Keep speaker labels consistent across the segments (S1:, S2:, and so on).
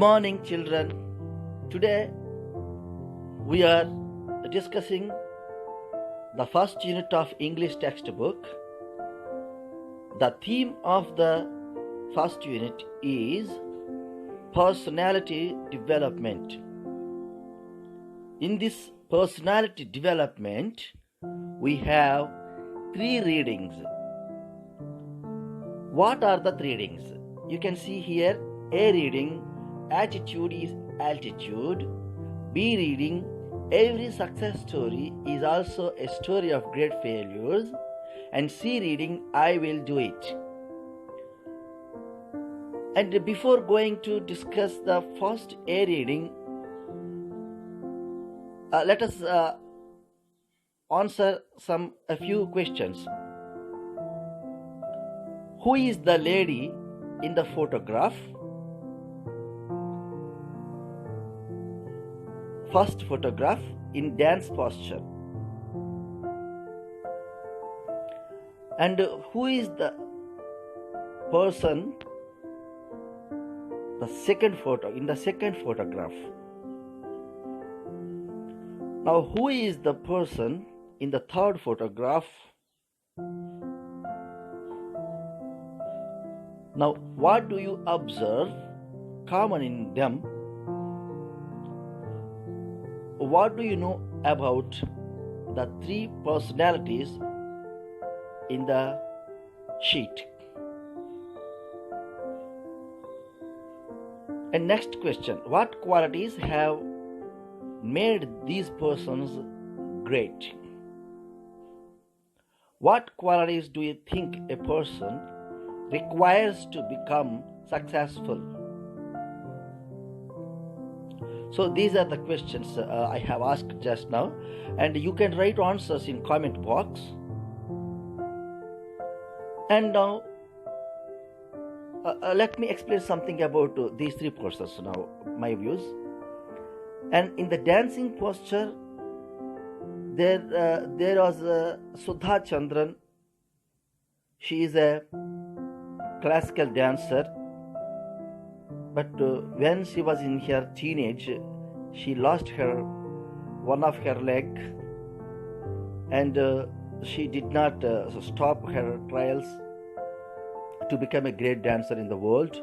S1: morning, children. Today we are discussing the first unit of English textbook. The theme of the first unit is personality development. In this personality development, we have 3 readings. What are the 3 readings? You can see here A reading, attitude is altitude. B reading, every success story is also a story of great failures. And C reading, I will do it. And before going to discuss the first A reading, let us answer a few questions. Who is the lady in the photograph? First photograph in dance posture. And who is the person in the second photograph? Now, who is the person in the third photograph? Now, what do you observe common in them? What do you know about the 3 personalities in the sheet? And next question, what qualities have made these persons great? What qualities do you think a person requires to become successful? So these are the questions I have asked just now, and you can write answers in comment box. And now let me explain something about these 3 persons now, my views. And in the dancing posture, there was Sudha Chandran. She is a classical dancer, but when she was in her teenage, she lost one of her leg, and she did not stop her trials to become a great dancer in the world.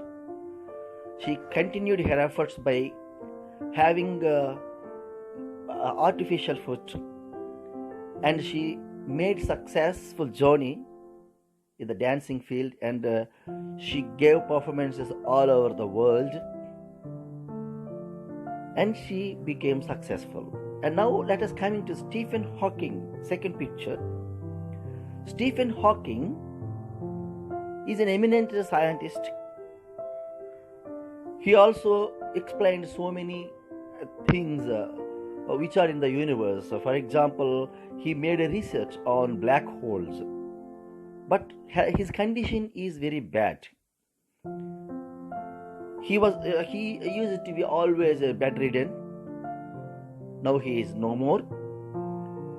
S1: She continued her efforts by having artificial foot, and she made successful journey in the dancing field, and she gave performances all over the world, and she became successful. And now let us come into Stephen Hawking, second picture. Stephen Hawking is an eminent scientist. He also explained so many things which are in the universe. For example, he made a research on black holes, but his condition is very bad. He used to be always bedridden. Now he is no more,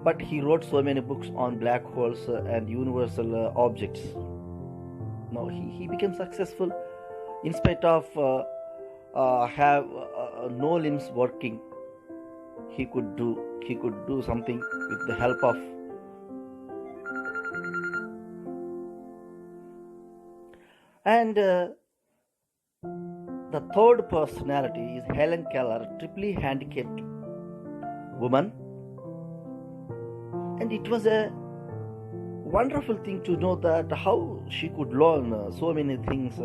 S1: but he wrote so many books on black holes and universal objects. Now he became successful in spite of have no limbs working. He could do something with the help of. And the third personality is Helen Keller, triply handicapped woman. And it was a wonderful thing to know that how she could learn so many things,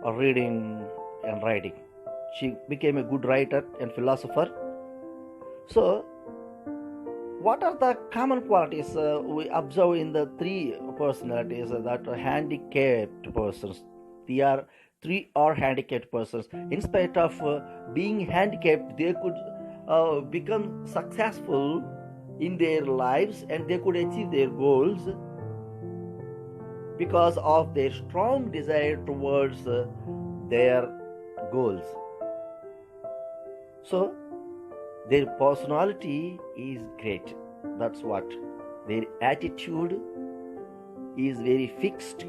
S1: reading and writing. She became a good writer and philosopher. So, what are the common qualities we observe in the 3 personalities that are handicapped persons? They are 3 are handicapped persons. In spite of being handicapped, they could become successful in their lives, and they could achieve their goals because of their strong desire towards their goals. So their personality is great. That's what. Their attitude is very fixed,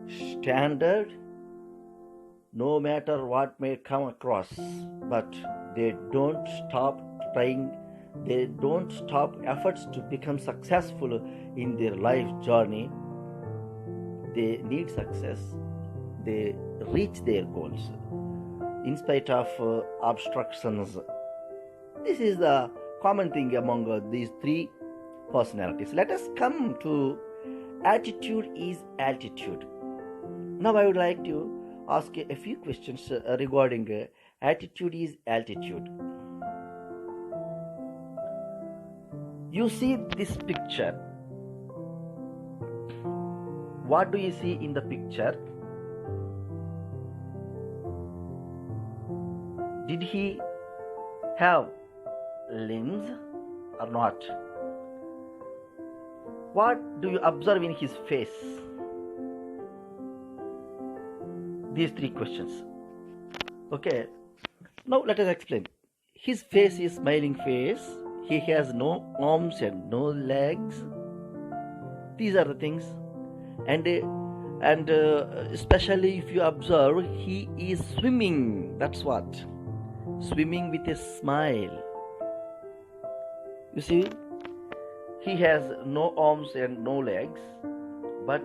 S1: standard, no matter what may come across, but they don't stop trying, they don't stop efforts to become successful in their life journey. They need success, they reach their goals in spite of obstructions. This is the common thing among these three personalities. Let us come to attitude is altitude. Now I would like to ask a few questions regarding attitude is altitude. You see this picture. What do you see in the picture? Did he have limbs or not? What do you observe in his face? These three questions. Okay. Now let us explain. His face is smiling face. He has no arms and no legs. These are the things. And especially if you observe, he is swimming. That's what. Swimming with a smile. You see, he has no arms and no legs, but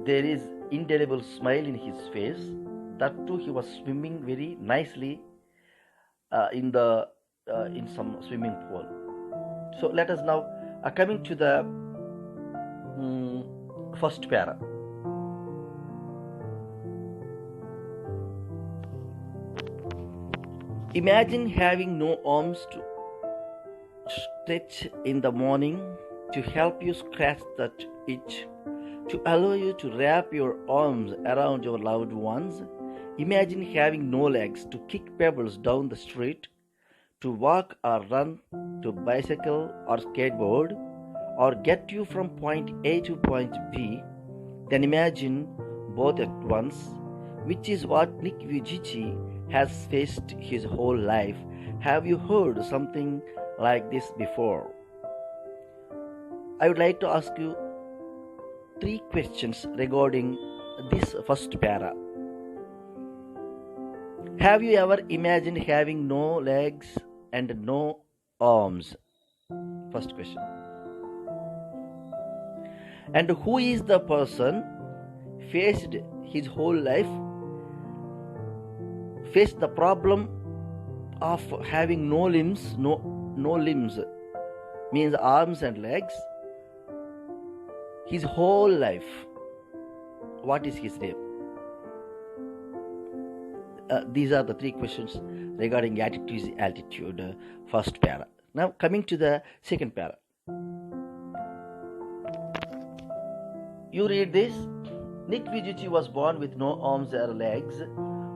S1: there is indelible smile in his face. That too, he was swimming very nicely in some swimming pool. So let us now coming to the first para. Imagine having no arms to stretch in the morning to help you scratch that itch, to allow you to wrap your arms around your loved ones. Imagine having no legs to kick pebbles down the street, to walk or run, to bicycle or skateboard, or get you from point A to point B. Then imagine both at once, which is what Nick Vujicic has faced his whole life. Have you heard something like this before? I would like to ask you three questions regarding this first para. Have you ever imagined having no legs and no arms? First question. And who is the person faced his whole life, faced the problem of having no limbs, no limbs means arms and legs, his whole life? What is his name? These are the three questions regarding attitude, altitude, first para. Now coming to the second para. You read this. Nick Vujicic was born with no arms or legs,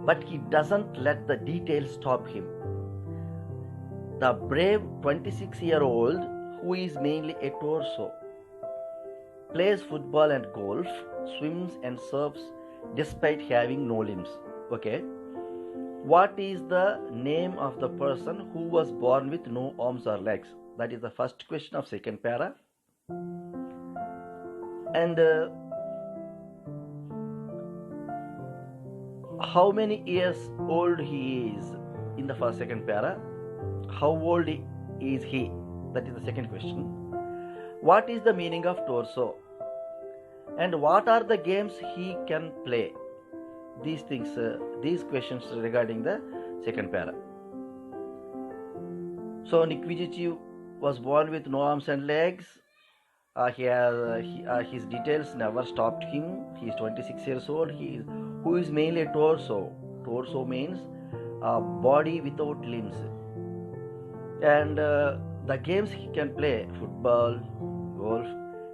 S1: but he doesn't let the details stop him. The brave 26-year-old, who is mainly a torso, plays football and golf, swims and surfs despite having no limbs. Okay. What is the name of the person who was born with no arms or legs? That is the first question of second para. And how many years old he is in the second para? How old is he? That is the second question. What is the meaning of torso? And what are the games he can play? These things, these questions regarding the second para. So Nick Vujicic was born with no arms and legs. His details never stopped him. He is 26 years old. Who is mainly a torso. Torso means a body without limbs. And the games he can play: football, golf,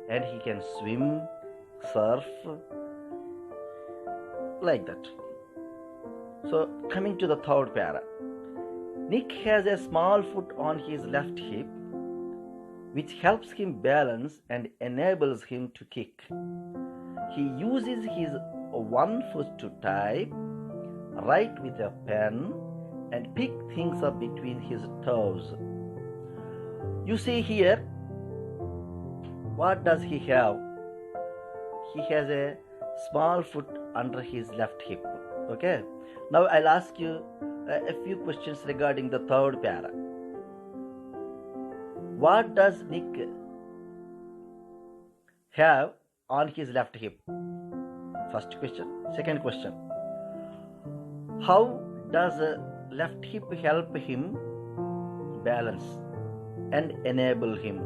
S1: and he can swim, surf, like that. So coming to the third para. Nick has a small foot on his left hip, which helps him balance and enables him to kick. He uses his one foot to type, write with a pen, and pick things up between his toes. You see here, what does he have? He has a small foot under his left hip. Okay. Now I'll ask you a few questions regarding the third para. What does Nick have on his left hip? First question. Second question. How does left hip help him balance and enable him?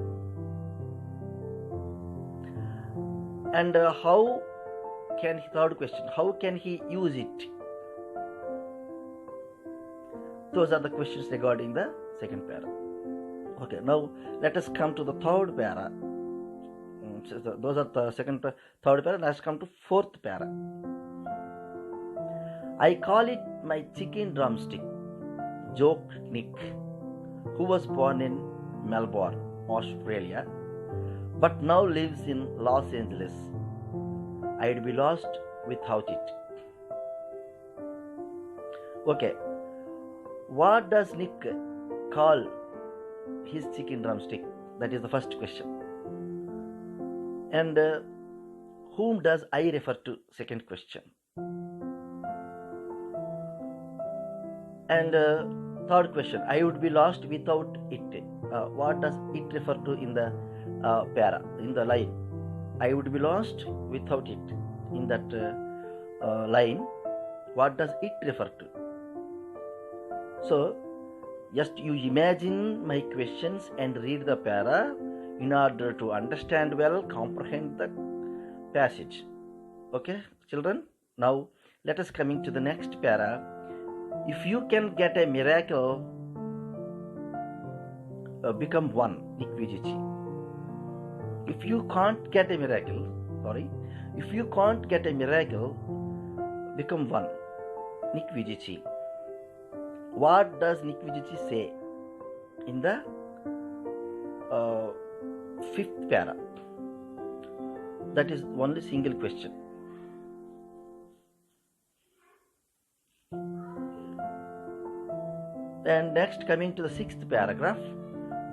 S1: And third question, how can he use it? Those are the questions regarding the second para. Okay, now let us come to the third para. Those are the third para. Let's come to fourth para. I call it my chicken drumstick, joked Nick, who was born in Melbourne, Australia, but now lives in Los Angeles. I'd be lost without it. Okay, what does Nick call his chicken drumstick? That is the first question. And whom does I refer to? Second question. And third question, I would be lost without it. What does it refer to in the para, in the line? I would be lost without it. In that line, what does it refer to? So, just you imagine my questions and read the para in order to understand well, comprehend the passage. Okay, children? Now, let us coming to the next para. If you can get a miracle, become one, Nick Vujicic. If you can't get a miracle, become one, Nick Vujicic. What does Nick Vujicic say in the fifth para? That is only single question. And next, coming to the sixth paragraph,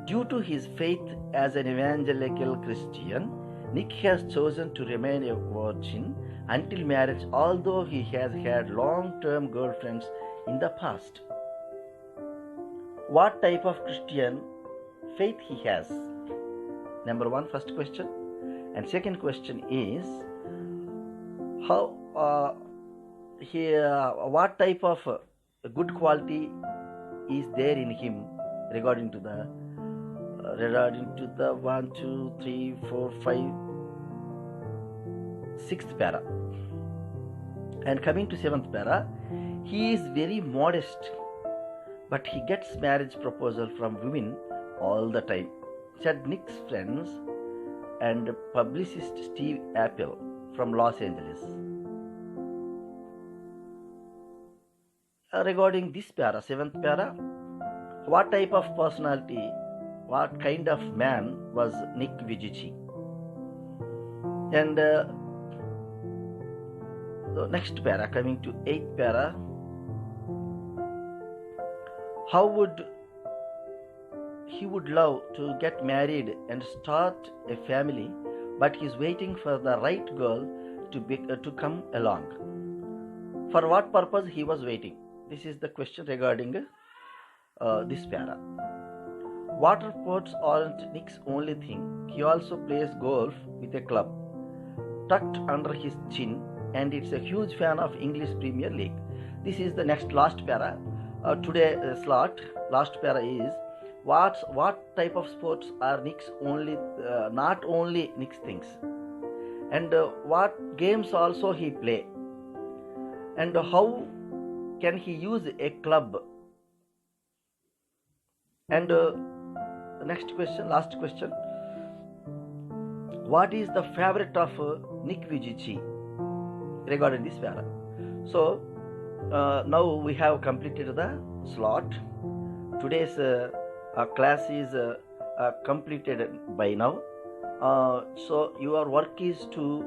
S1: due to his faith as an evangelical Christian, Nick has chosen to remain a virgin until marriage, although he has had long-term girlfriends in the past. What type of Christian faith he has? Number one, first question. And second question is, what type of good quality is there in him regarding to the 1, 2, 3, 4, 5, sixth para. And coming to seventh para, he is very modest, but he gets marriage proposal from women all the time, said Nick's friends and publicist Steve Apple from Los Angeles. Regarding this para, seventh para, what type of personality, what kind of man was Nick Vujicic? And the next para, coming to eighth para, how would he would love to get married and start a family, but he's waiting for the right girl to come along. For what purpose he was waiting? This is the question regarding this para. Water sports aren't Nick's only thing. He also plays golf with a club tucked under his chin, and it's a huge fan of English Premier League. This is the last para. Today slot, last para is what type of sports are Nick's only, not only Nick's things, and what games also he play, and how can he use a club? And next question, last question, what is the favorite of Nick Vujicic regarding this para? So now we have completed the slot. Today's class is completed by now. So your work is to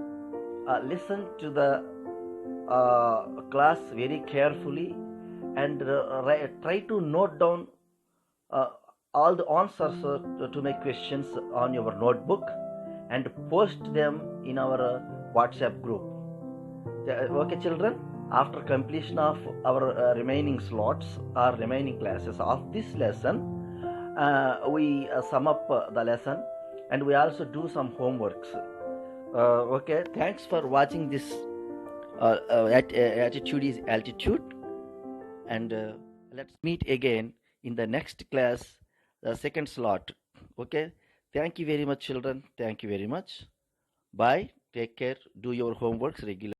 S1: listen to the class very carefully and try to note down all the answers to my questions on your notebook and post them in our WhatsApp group. Okay, children? After completion of our remaining slots or remaining classes of this lesson, we sum up the lesson, and we also do some homeworks. Okay, thanks for watching this. Attitude is altitude, and let's meet again in the next class, the second slot. Okay, thank you very much, children. Thank you very much. Bye. Take care. Do your homeworks regularly.